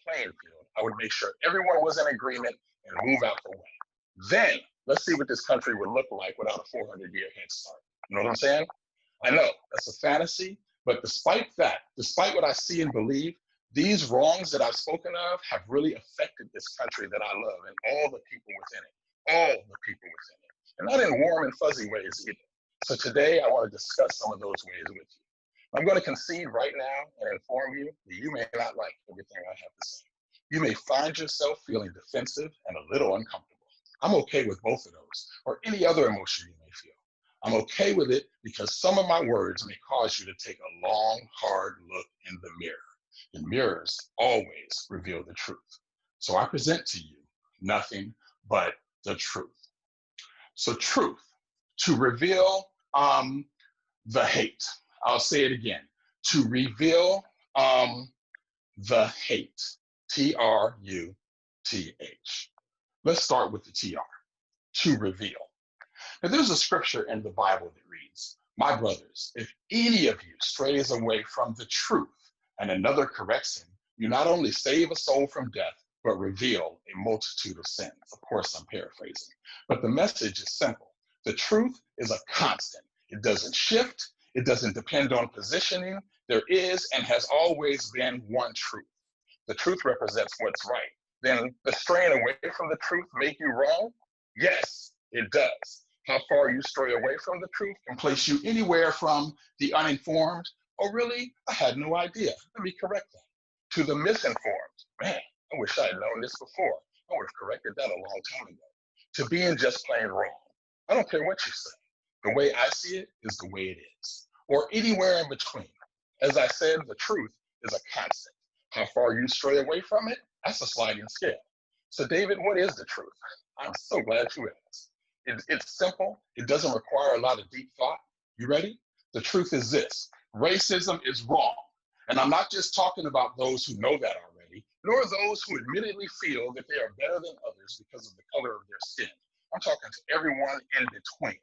playing field, I would make sure everyone was in agreement and move out the way. Then let's see what this country would look like without a 400-year head start. You know what I'm saying? I know that's a fantasy, but despite that, despite what I see and believe, these wrongs that I've spoken of have really affected this country that I love and all the people within it, all the people within it, and not in warm and fuzzy ways either. So today I want to discuss some of those ways with you. I'm going to concede right now and inform you that you may not like everything I have to say. You may find yourself feeling defensive and a little uncomfortable. I'm okay with both of those, or any other emotion you may feel. I'm okay with it because some of my words may cause you to take a long, hard look in the mirror. And mirrors always reveal the truth. So I present to you nothing but the truth. So truth, to reveal the hate. I'll say it again, to reveal the hate, T-R-U-T-H. Let's start with the T-R, to reveal. Now there's a scripture in the Bible that reads, "My brothers, if any of you strays away from the truth and another corrects him, you not only save a soul from death, but reveal a multitude of sins." Of course, I'm paraphrasing, but the message is simple. The truth is a constant. It doesn't shift. It doesn't depend on positioning. There is and has always been one truth. The truth represents what's right. Then the straying away from the truth make you wrong? Yes, it does. How far you stray away from the truth can place you anywhere from the uninformed, or really, I had no idea, let me correct that, to the misinformed. Man, I wish I had known this before. I would have corrected that a long time ago. To being just plain wrong. I don't care what you say. The way I see it is the way it is, or anywhere in between. As I said, the truth is a constant. How far you stray away from it, that's a sliding scale. So David, what is the truth? I'm so glad you asked. It's simple. It doesn't require a lot of deep thought. You ready? The truth is this: racism is wrong. And I'm not just talking about those who know that already, nor those who admittedly feel that they are better than others because of the color of their skin. I'm talking to everyone in between.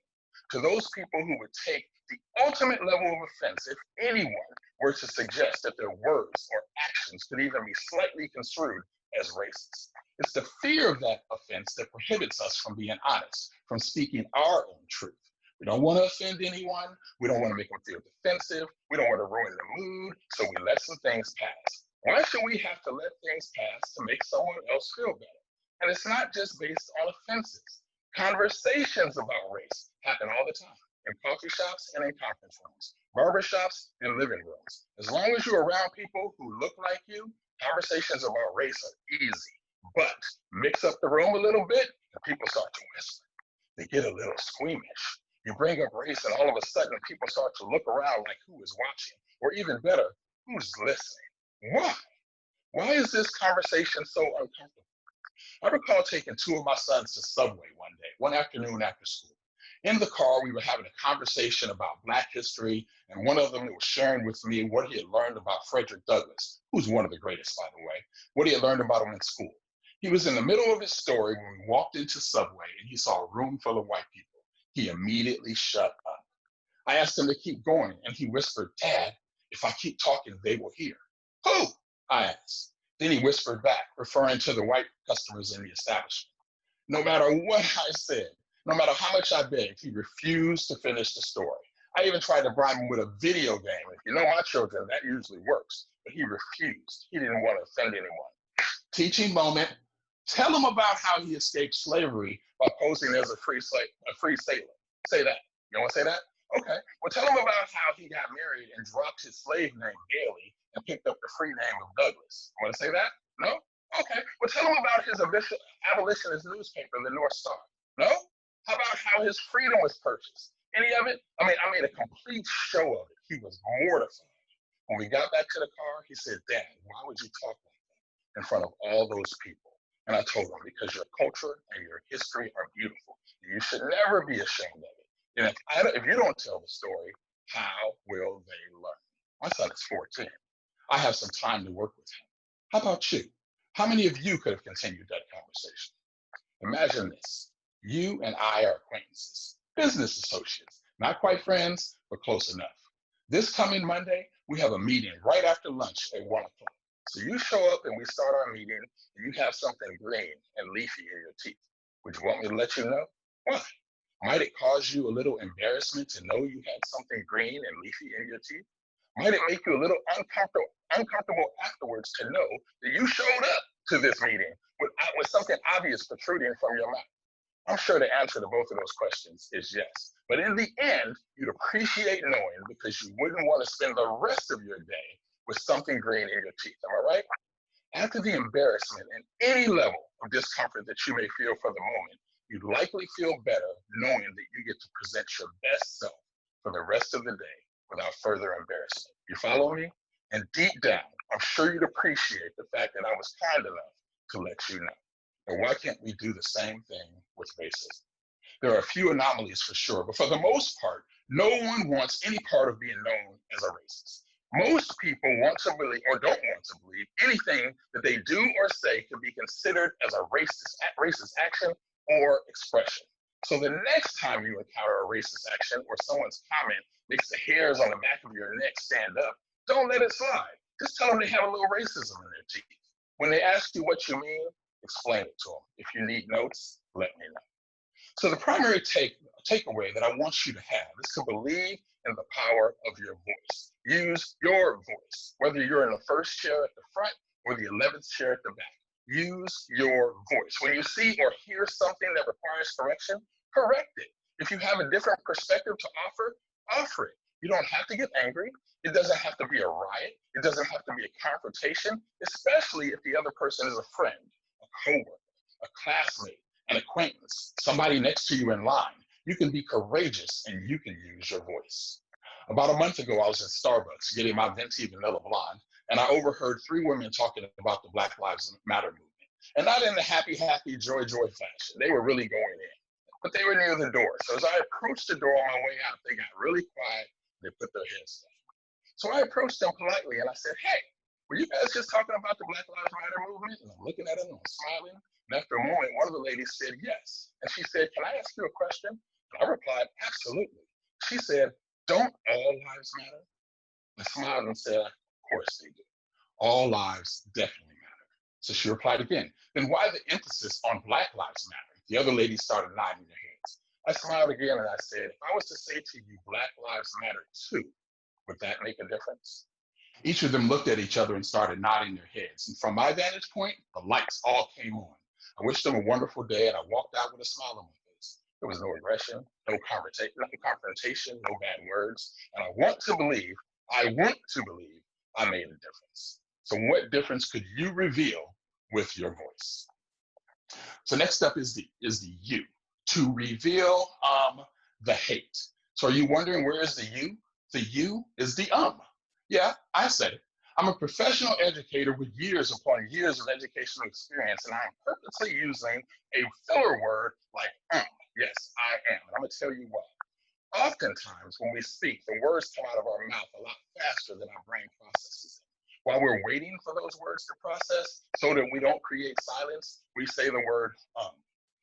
To those people who would take the ultimate level of offense if anyone were to suggest that their words or actions could even be slightly construed as racist. It's the fear of that offense that prohibits us from being honest, from speaking our own truth. We don't want to offend anyone. We don't want to make them feel defensive. We don't want to ruin the mood, so we let some things pass. Why should we have to let things pass to make someone else feel better? And it's not just based on offenses. Conversations about race happen all the time, in coffee shops and in conference rooms, barber shops and living rooms. As long as you're around people who look like you, conversations about race are easy. But mix up the room a little bit, and people start to whisper. They get a little squeamish. You bring up race, and all of a sudden, people start to look around like who is watching, or even better, who's listening. Why? Why is this conversation so uncomfortable? I recall taking two of my sons to Subway one day, one afternoon after school. In the car, we were having a conversation about Black history, and one of them was sharing with me what he had learned about Frederick Douglass, who's one of the greatest, by the way, what he had learned about him in school. He was in the middle of his story when we walked into Subway and he saw a room full of white people. He immediately shut up. I asked him to keep going, and he whispered, "Dad, if I keep talking, they will hear." "Who?" I asked. Then he whispered back, referring to the white customers in the establishment. No matter what I said, no matter how much I begged, he refused to finish the story. I even tried to bribe him with a video game. If you know my children, that usually works. But he refused. He didn't want to offend anyone. Teaching moment. Tell him about how he escaped slavery by posing as a free sailor. Say that. You want to say that? Okay. Well, tell him about how he got married and dropped his slave name, Bailey, and picked up the free name of Douglass. You want to say that? No? Okay. Well, tell him about his abolitionist newspaper, the North Star. No? How about how his freedom was purchased? Any of it? I made a complete show of it. He was mortified. When we got back to the car, he said, "Dad, why would you talk like that in front of all those people?" And I told him, because your culture and your history are beautiful. You should never be ashamed of it. And if you don't tell the story, how will they learn? My son is 14. I have some time to work with him. How about you? How many of you could have continued that conversation? Imagine this. You and I are acquaintances, business associates, not quite friends, but close enough. This coming Monday, we have a meeting right after lunch at 1 o'clock. So you show up and we start our meeting and you have something green and leafy in your teeth. Would you want me to let you know? Why? Might it cause you a little embarrassment to know you had something green and leafy in your teeth? Might it make you a little uncomfortable afterwards to know that you showed up to this meeting with something obvious protruding from your mouth? I'm sure the answer to both of those questions is yes. But in the end, you'd appreciate knowing because you wouldn't want to spend the rest of your day with something green in your teeth. Am I right? After the embarrassment and any level of discomfort that you may feel for the moment, you'd likely feel better knowing that you get to present your best self for the rest of the day without further embarrassment. You follow me? And deep down, I'm sure you'd appreciate the fact that I was kind enough to let you know. And why can't we do the same thing with racism? There are a few anomalies for sure, but for the most part, no one wants any part of being known as a racist. Most people want to believe or don't want to believe anything that they do or say could be considered as a racist action or expression. So the next time you encounter a racist action or someone's comment makes the hairs on the back of your neck stand up, don't let it slide. Just tell them they have a little racism in their teeth. When they ask you what you mean, explain it to them. If you need notes, let me know. So the primary takeaway that I want you to have is to believe in the power of your voice. Use your voice, whether you're in the first chair at the front or the 11th chair at the back. Use your voice. When you see or hear something that requires correction, correct it. If you have a different perspective to offer it. You don't have to get angry. It doesn't have to be a riot. It doesn't have to be a confrontation, especially if the other person is a friend, a coworker, a classmate, an acquaintance, somebody next to you in line. You can be courageous and you can use your voice. About a month ago, I was in Starbucks getting my venti vanilla blonde, and I overheard three women talking about the Black Lives Matter movement. And not in the happy, joy fashion. They were really going in. But they were near the door. So as I approached the door on my way out, they got really quiet. They put their heads down. So I approached them politely and I said, hey, were you guys just talking about the Black Lives Matter movement? And I'm looking at them and I'm smiling. And after a moment, one of the ladies said, yes. And she said, can I ask you a question? And I replied, absolutely. She said, don't all lives matter? I smiled and said, of course they do. All lives definitely matter. So she replied again, then why the emphasis on Black Lives Matter? The other lady started nodding their heads. I smiled again and I said, if I was to say to you, Black Lives Matter too, would that make a difference? Each of them looked at each other and started nodding their heads. And from my vantage point, the lights all came on. I wished them a wonderful day and I walked out with a smile on my face. There was no aggression, no confrontation, no bad words. And I want to believe I made a difference. So what difference could you reveal with your voice? So next up is the you, to reveal the hate. So are you wondering where is the you? The you is the Yeah, I said it. I'm a professional educator with years upon years of educational experience, and I'm purposely using a filler word like Yes, I am. And I'm going to tell you why. Oftentimes, when we speak, the words come out of our mouth a lot faster than our brain processes them. While we're waiting for those words to process so that we don't create silence, we say the word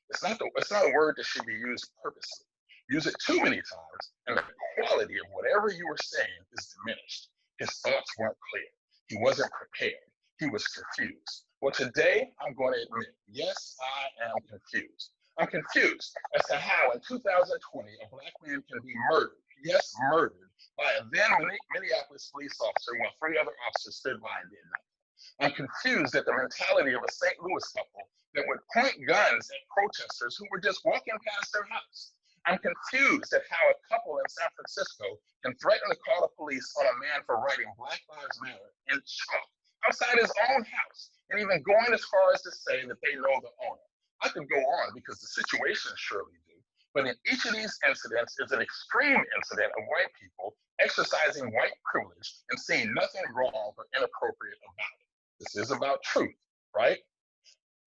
It's not a word that should be used purposely. Use it too many times, and the quality of whatever you were saying is diminished. His thoughts weren't clear. He wasn't prepared. He was confused. Well, today I'm going to admit, yes, I am confused. I'm confused as to how in 2020 a Black man can be murdered, yes, murdered, by a then Minneapolis police officer while three other officers stood by and did nothing. I'm confused at the mentality of a St. Louis couple that would point guns at protesters who were just walking past their house. I'm confused at how a couple in San Francisco can threaten to call the police on a man for writing Black Lives Matter in chalk outside his own house, and even going as far as to say that they know the owner. I could go on because the situations surely do, but in each of these incidents is an extreme incident of white people exercising white privilege and seeing nothing wrong or inappropriate about it. This is about truth, right?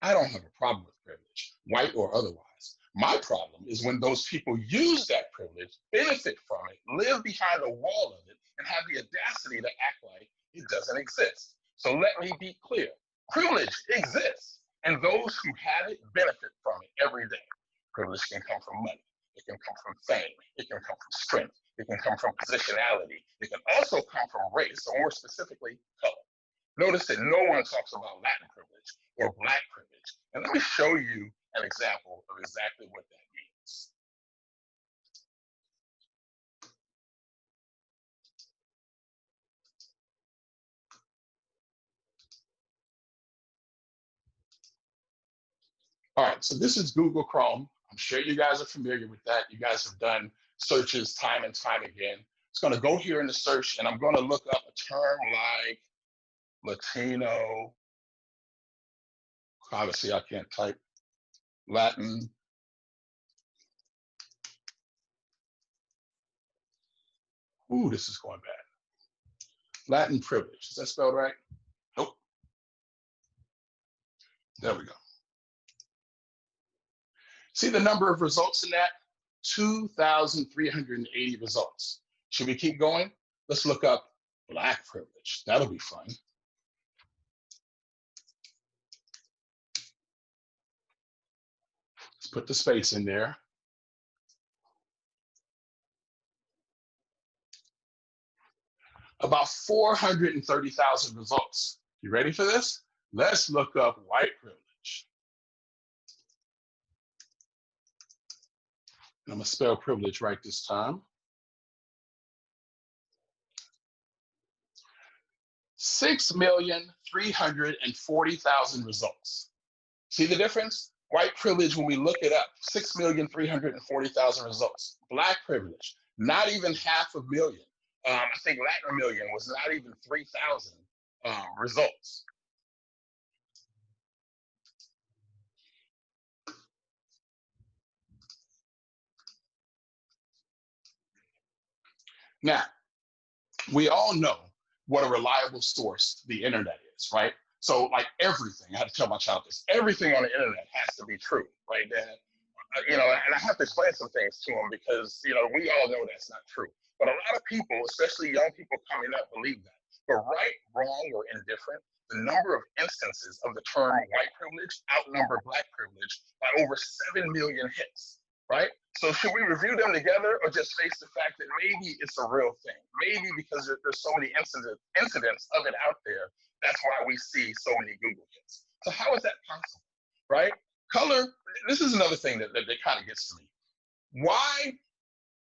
I don't have a problem with privilege, white or otherwise. My problem is when those people use that privilege, benefit from it, live behind a wall of it, and have the audacity to act like it doesn't exist. So let me be clear. Privilege exists, and those who have it benefit from it every day. Privilege can come from money. It can come from fame. It can come from strength. It can come from positionality. It can also come from race, or more specifically, color. Notice that no one talks about Latin privilege or Black privilege. And let me show you an example of exactly what that means. All right, so this is Google Chrome. I'm sure you guys are familiar with that. You guys have done searches time and time again. It's going to go here in the search, and I'm going to look up a term like Latino. Obviously, I can't type Latin. Ooh, this is going bad. Latin privilege. Is that spelled right? Nope. There we go. See the number of results in that? 2,380 results. Should we keep going? Let's look up Black privilege. That'll be fun. Let's put the space in there. About 430,000 results. You ready for this? Let's look up white privilege. And I'm gonna spell privilege right this time. 6,340,000 results. See the difference? White privilege, when we look it up, 6,340,000 results. Black privilege, not even 500,000. I think Latin million was not even 3,000 results. Now, we all know what a reliable source the internet is, right? So like everything, I had to tell my child this, everything on the internet has to be true, right, Dad? And I have to explain some things to him because, we all know that's not true. But a lot of people, especially young people coming up, believe that. But right, wrong, or indifferent, the number of instances of the term white privilege outnumber Black privilege by over 7 million hits, right? So should we review them together or just face the fact that maybe it's a real thing? Maybe because there's so many incidents of it out there, that's why we see so many Google hits. So how is that possible, right? Color, this is another thing that kind of gets to me. Why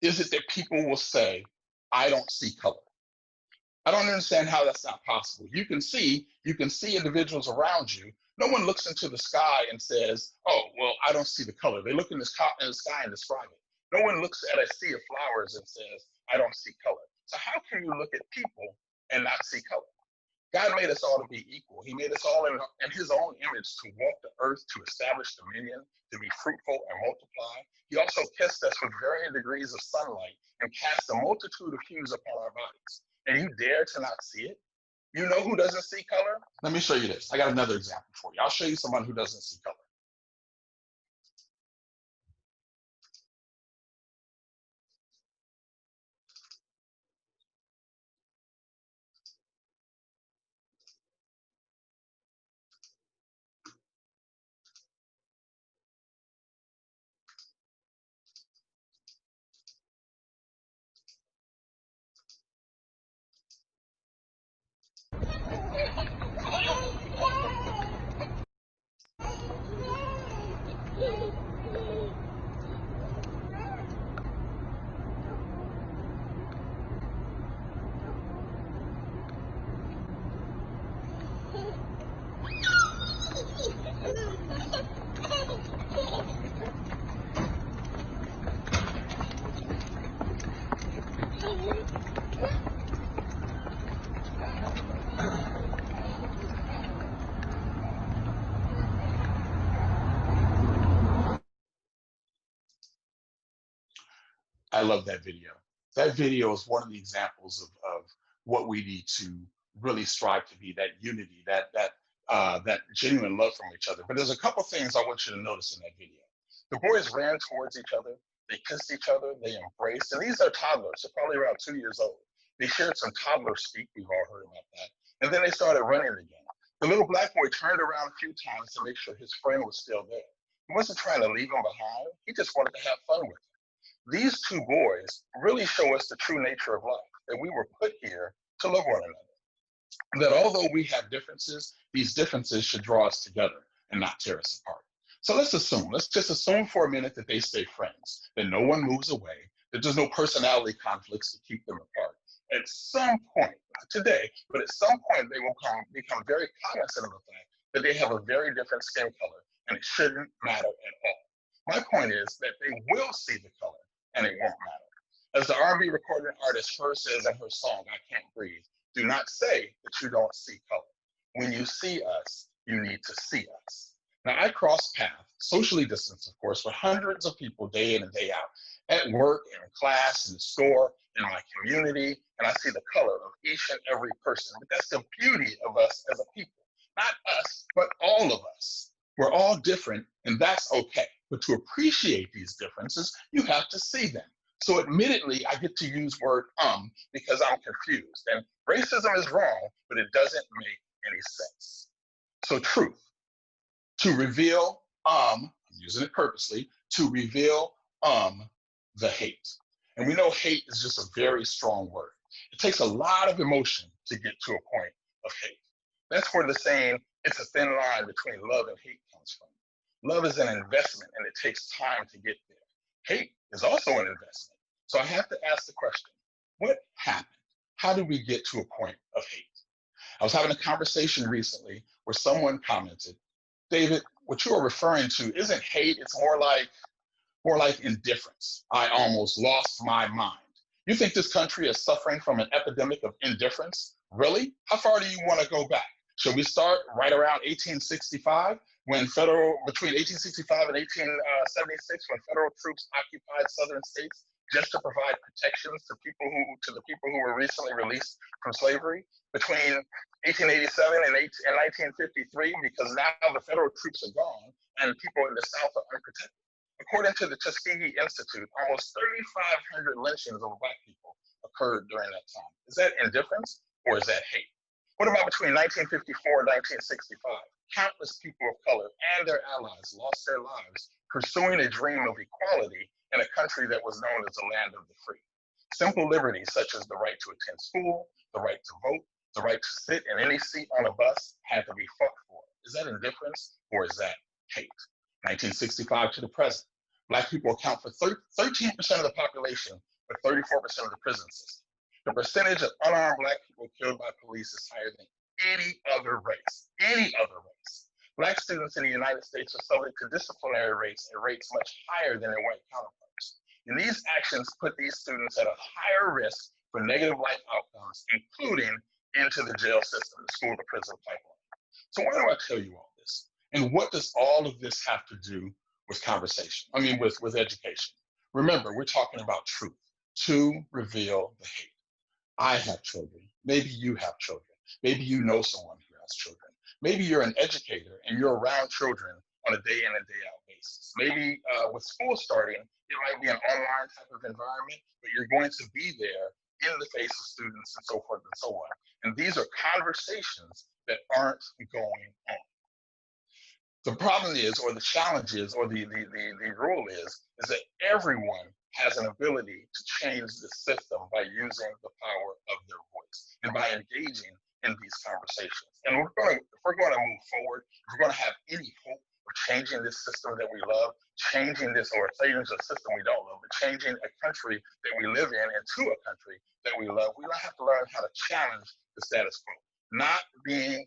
is it that people will say, I don't see color? I don't understand how that's not possible. You can see individuals around you. No one looks into the sky and says, oh, well, I don't see the color. They look in the sky and describe it. No one looks at a sea of flowers and says, I don't see color. So how can you look at people and not see color? God made us all to be equal. He made us all in his own image to walk the earth, to establish dominion, to be fruitful and multiply. He also kissed us with varying degrees of sunlight and cast a multitude of hues upon our bodies. And you dare to not see it? You know who doesn't see color? Let me show you this. I got another example for you. I'll show you someone who doesn't see color. I love that video. That video is one of the examples of what we need to really strive to be, that unity, that genuine love from each other. But there's a couple things I want you to notice in that video. The boys ran towards each other, they kissed each other, they embraced, and these are toddlers, they're probably around 2 years old. They shared some toddler speak, we've all heard about that. And then they started running again. The little Black boy turned around a few times to make sure his friend was still there. He wasn't trying to leave him behind, he just wanted to have fun with him. These two boys really show us the true nature of life, that we were put here to love one another. that although we have differences, these differences should draw us together and not tear us apart. So let's just assume for a minute that they stay friends, that no one moves away, that there's no personality conflicts to keep them apart. At some point, not today, but at some point, they will become very cognizant of the fact that they have a very different skin color, and it shouldn't matter at all. My point is that they will see the color, and it won't matter. As the R&B recording artist first says in her song, I Can't Breathe, do not say that you don't see color. When you see us, you need to see us. Now, I cross paths, socially distanced, of course, with hundreds of people day in and day out, at work, in class, in the store, in my community, and I see the color of each and every person. But that's the beauty of us as a people. Not us, but all of us. We're all different, and that's okay. But to appreciate these differences, you have to see them. So admittedly, I get to use word because I'm confused. And racism is wrong, but it doesn't make any sense. So truth, to reveal, I'm using it purposely, to reveal the hate. And we know hate is just a very strong word. It takes a lot of emotion to get to a point of hate. That's where the saying, it's a thin line between love and hate comes from. Love is an investment and it takes time to get there. Hate is also an investment. So I have to ask the question, what happened? How did we get to a point of hate? I was having a conversation recently where someone commented, David, what you are referring to isn't hate, it's more like indifference. I almost lost my mind. You think this country is suffering from an epidemic of indifference? Really? How far do you want to go back? Should we start right around 1865, between 1865 and 1876, when federal troops occupied southern states just to provide protections to the people who were recently released from slavery? Between 1887 and 1953, because now the federal troops are gone and people in the South are unprotected. According to the Tuskegee Institute, almost 3,500 lynchings of Black people occurred during that time. Is that indifference or is that hate? What about between 1954 and 1965? Countless people of color and their allies lost their lives pursuing a dream of equality in a country that was known as the land of the free. Simple liberties such as the right to attend school, the right to vote, the right to sit in any seat on a bus had to be fought for. Is that indifference or is that hate? 1965 to the present, Black people account for 13% of the population, but 34% of the prison system. The percentage of unarmed Black people killed by police is higher than any other race. Any other race. Black students in the United States are subject to disciplinary rates at rates much higher than their white counterparts. And these actions put these students at a higher risk for negative life outcomes, including into the jail system, the school to prison pipeline. So why do I tell you all this? And what does all of this have to do with conversation? With education. Remember, we're talking about truth, to reveal the hate. I have children. Maybe you have children. Maybe you know someone who has children. Maybe you're an educator and you're around children on a day in and day out basis. Maybe with school starting, it might be an online type of environment, but you're going to be there in the face of students and so forth and so on. And these are conversations that aren't going on. The problem is, or the challenge is, or the rule is that everyone has an ability to change the system by using the power of their voice and by engaging in these conversations. And if we're going to move forward, if we're going to have any hope of changing this system that we love, changing this, or changing a system we don't love, but changing a country that we live in into a country that we love, we have to learn how to challenge the status quo, not being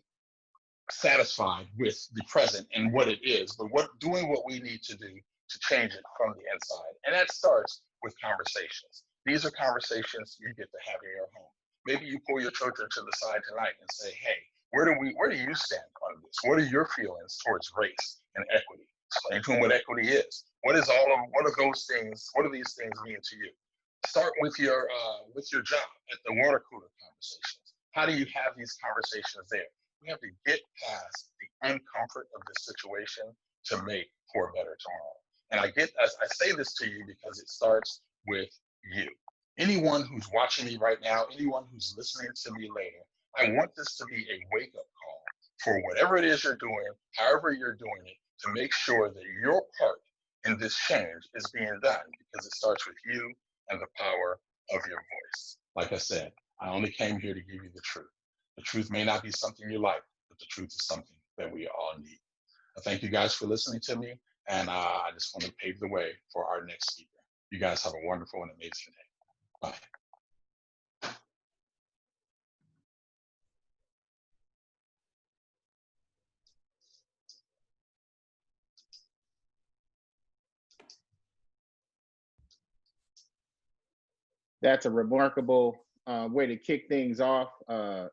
satisfied with the present and what it is, but doing what we need to do to change it from the inside. And that starts with conversations. These are conversations you get to have in your home. Maybe you pull your children to the side tonight and say, hey, where do you stand on this? What are your feelings towards race and equity? Explain to them what equity is. What are those things? What do these things mean to you? Start with your job at the water cooler conversations. How do you have these conversations there? We have to get past the uncomfort of this situation to make for a better tomorrow. And I say this to you because it starts with you. Anyone who's watching me right now, anyone who's listening to me later, I want this to be a wake-up call for whatever it is you're doing, however you're doing it, to make sure that your part in this change is being done, because it starts with you and the power of your voice. Like I said, I only came here to give you the truth. The truth may not be something you like, but the truth is something that we all need. Thank you guys for listening to me. And I just want to pave the way for our next speaker. You guys have a wonderful and amazing day. Bye. That's a remarkable way to kick things off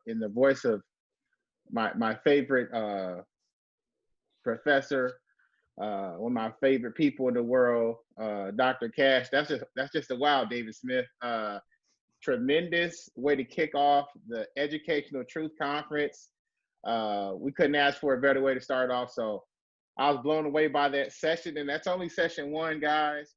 in the voice of my favorite professor, one of my favorite people in the world, Dr. Cash. That's just a wow, David Smith. Tremendous way to kick off the Educational Truth Conference. We couldn't ask for a better way to start off. So I was blown away by that session, and that's only session one, guys.